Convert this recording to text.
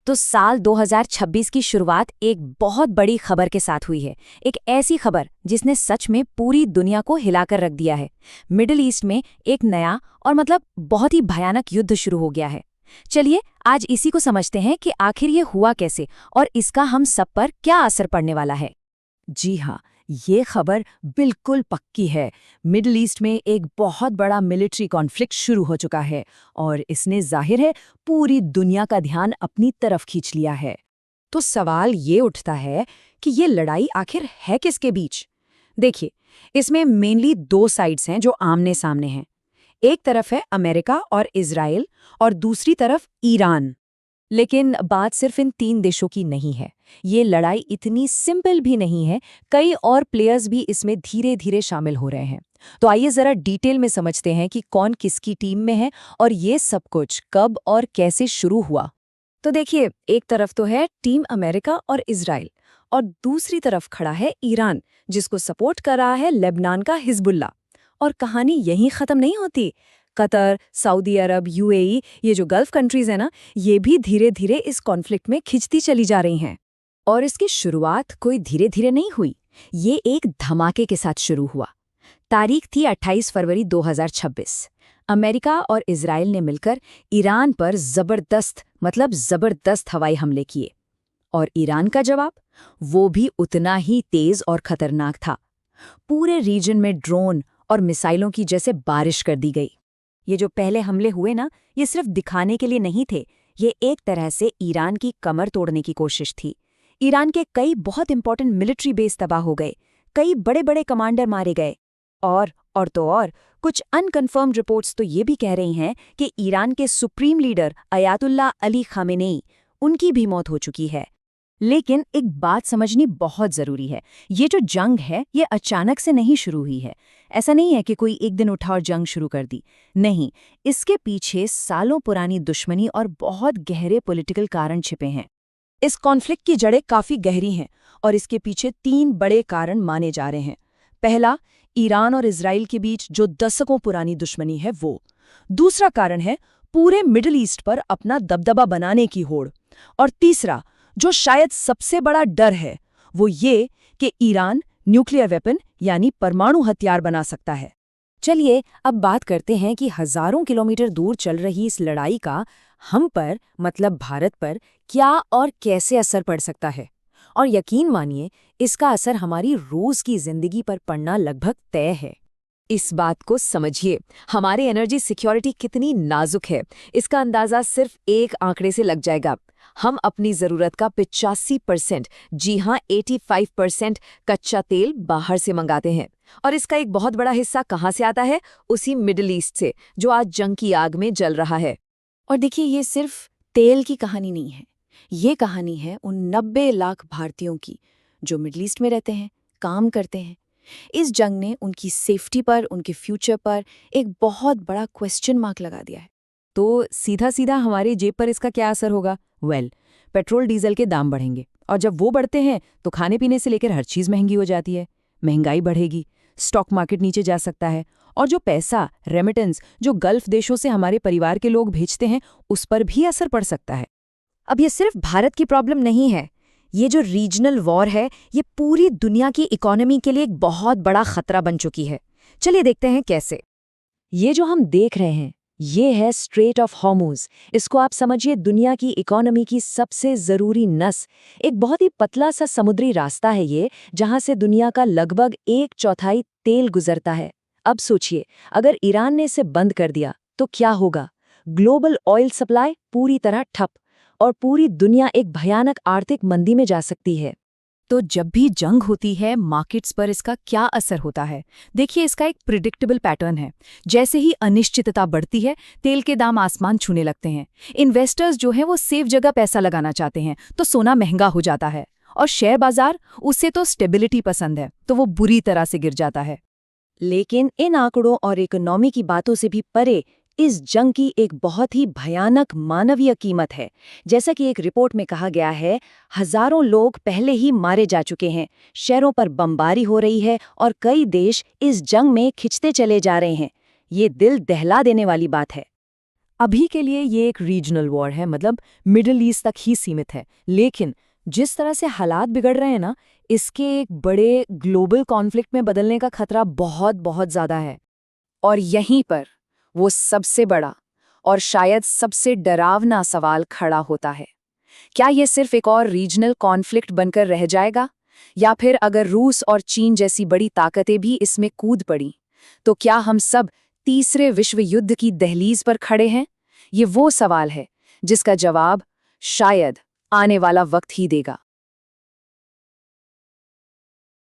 तो साल 2026 की शुरुआत एक बहुत बड़ी खबर के साथ हुई है। एक ऐसी खबर जिसने सच में पूरी दुनिया को हिलाकर रख दिया है। मिडिल ईस्ट में एक नया और मतलब बहुत ही भयानक युद्ध शुरू हो गया है। चलिए आज इसी को समझते हैं कि आखिर ये हुआ कैसे और इसका हम सब पर क्या असर पड़ने वाला है। जी हाँ, ये खबर बिल्कुल पक्की है। मिडिल ईस्ट में एक बहुत बड़ा मिलिट्री कॉन्फ्लिक्ट शुरू हो चुका है और इसने जाहिर है पूरी दुनिया का ध्यान अपनी तरफ खींच लिया है। तो सवाल ये उठता है कि ये लड़ाई आखिर है किसके बीच? देखिए, इसमें मेनली दो साइड्स हैं जो आमने सामने हैं। एक तरफ है अमेरिका और इजराइल और दूसरी तरफ ईरान। लेकिन बात सिर्फ इन तीन देशों की नहीं है। ये लड़ाई इतनी सिंपल भी नहीं है, कई और प्लेयर्स भी इसमें धीरे धीरे शामिल हो रहे हैं। तो आइए जरा डिटेल में समझते हैं कि कौन किसकी टीम में है और ये सब कुछ कब और कैसे शुरू हुआ। तो देखिए, एक तरफ तो है टीम अमेरिका और इजराइल और दूसरी तरफ खड़ा है ईरान, जिसको सपोर्ट कर रहा है लेबनान का हिजबुल्ला। और कहानी यहीं खत्म नहीं होती। कतर, सऊदी अरब, यूएई, ये जो गल्फ कंट्रीज हैं ना, ये भी धीरे धीरे इस कॉन्फ्लिक्ट में खिंचती चली जा रही हैं। और इसकी शुरुआत कोई धीरे धीरे नहीं हुई, ये एक धमाके के साथ शुरू हुआ। तारीख थी 28 फरवरी 2026। अमेरिका और इजराइल ने मिलकर ईरान पर जबरदस्त हवाई हमले किए। और ईरान का जवाब, वो भी उतना ही तेज और खतरनाक था। पूरे रीजन में ड्रोन और मिसाइलों की जैसे बारिश कर दी गई। ये जो पहले हमले हुए ना, ये सिर्फ दिखाने के लिए नहीं थे, ये एक तरह से ईरान की कमर तोड़ने की कोशिश थी। ईरान के कई बहुत इंपॉर्टेंट मिलिट्री बेस तबाह हो गए, कई बड़े बड़े कमांडर मारे गए। और कुछ अनकन्फर्म्ड रिपोर्ट्स तो ये भी कह रही हैं कि ईरान के supreme leader Ayatollah Ali Khamenei, उनकी भी मौत हो चुकी है। लेकिन एक बात समझनी बहुत जरूरी है, ये जो जंग है ये अचानक से नहीं शुरू हुई है। ऐसा नहीं है कि कोई एक दिन उठा और जंग शुरू कर दी। नहीं, इसके पीछे सालों पुरानी दुश्मनी और बहुत गहरे पॉलिटिकल कारण छिपे हैं। इस कॉन्फ्लिक्ट की जड़ें काफी गहरी हैं और इसके पीछे तीन बड़े कारण माने जा रहे हैं। पहला, ईरान और इजराइल के बीच जो दशकों पुरानी दुश्मनी है वो। दूसरा कारण है पूरे मिडिल ईस्ट पर अपना दबदबा बनाने की होड़। और तीसरा, जो शायद सबसे बड़ा डर है, वो ये कि ईरान न्यूक्लियर वेपन यानी परमाणु हथियार बना सकता है। चलिए अब बात करते हैं कि हजारों किलोमीटर दूर चल रही इस लड़ाई का हम पर, मतलब भारत पर, क्या और कैसे असर पड़ सकता है। और यकीन मानिए, इसका असर हमारी रोज की जिंदगी पर पड़ना लगभग तय है। इस बात को समझिए, हमारी एनर्जी सिक्योरिटी कितनी नाजुक है, इसका अंदाजा सिर्फ एक आंकड़े से लग जाएगा। हम अपनी ज़रूरत का 85%, जी हाँ 85% कच्चा तेल बाहर से मंगाते हैं। और इसका एक बहुत बड़ा हिस्सा कहाँ से आता है? उसी मिडिल ईस्ट से, जो आज जंग की आग में जल रहा है। और देखिए, ये सिर्फ तेल की कहानी नहीं है, ये कहानी है उन 90 लाख भारतीयों की जो मिडिल ईस्ट में रहते हैं, काम करते हैं। इस जंग ने उनकी सेफ्टी पर, उनके फ्यूचर पर एक बहुत बड़ा क्वेश्चन मार्क लगा दिया है। तो सीधा सीधा हमारी जेब पर इसका क्या असर होगा? पेट्रोल डीजल के दाम बढ़ेंगे और जब वो बढ़ते हैं तो खाने पीने से लेकर हर चीज़ महंगी हो जाती है। महंगाई बढ़ेगी, स्टॉक मार्केट नीचे जा सकता है और जो पैसा रेमिटेंस जो गल्फ देशों से हमारे परिवार के लोग भेजते हैं, उस पर भी असर पड़ सकता है। अब ये सिर्फ भारत की प्रॉब्लम नहीं है, ये जो रीजनल वॉर है ये पूरी दुनिया की इकोनॉमी के लिए एक बहुत बड़ा खतरा बन चुकी है। चलिए देखते हैं कैसे। ये जो हम देख रहे हैं, ये है स्ट्रेट ऑफ हॉर्मुज। इसको आप समझिए दुनिया की इकोनॉमी की सबसे ज़रूरी नस। एक बहुत ही पतला सा समुद्री रास्ता है ये, जहाँ से दुनिया का लगभग 1/4 तेल गुजरता है। अब सोचिए, अगर ईरान ने इसे बंद कर दिया तो क्या होगा? ग्लोबल ऑयल सप्लाई पूरी तरह ठप और पूरी दुनिया एक भयानक आर्थिक मंदी में जा सकती है। तो जब भी जंग होती है, मार्केट्स पर इसका क्या असर होता है? देखिए, इसका एक प्रिडिक्टेबल पैटर्न है। जैसे ही अनिश्चितता बढ़ती है, तेल के दाम आसमान छूने लगते हैं। इन्वेस्टर्स जो हैं वो सेफ जगह पैसा लगाना चाहते हैं, तो सोना महंगा हो जाता है। और शेयर बाजार, उसे तो स्टेबिलिटी पसंद है, तो वो बुरी तरह से गिर जाता है। लेकिन इन आंकड़ों और इकोनॉमी की बातों से भी परे इस जंग की एक बहुत ही भयानक मानवीय कीमत है। जैसा कि एक रिपोर्ट में कहा गया है, हजारों लोग पहले ही मारे जा चुके हैं, शहरों पर बमबारी हो रही है और कई देश इस जंग में खिंचते चले जा रहे हैं। ये दिल दहला देने वाली बात है। अभी के लिए ये एक रीजनल वॉर है, मतलब मिडिल ईस्ट तक ही सीमित है, लेकिन जिस तरह से हालात बिगड़ रहे हैं ना, इसके एक बड़े ग्लोबल कॉन्फ्लिक्ट में बदलने का खतरा बहुत बहुत ज़्यादा है। और यहीं पर वो सबसे बड़ा और शायद सबसे डरावना सवाल खड़ा होता है। क्या ये सिर्फ एक और रीजनल कॉन्फ्लिक्ट बनकर रह जाएगा, या फिर अगर रूस और चीन जैसी बड़ी ताकतें भी इसमें कूद पड़ी, तो क्या हम सब तीसरे विश्व युद्ध की दहलीज पर खड़े हैं? ये वो सवाल है जिसका जवाब शायद आने वाला वक्त ही देगा।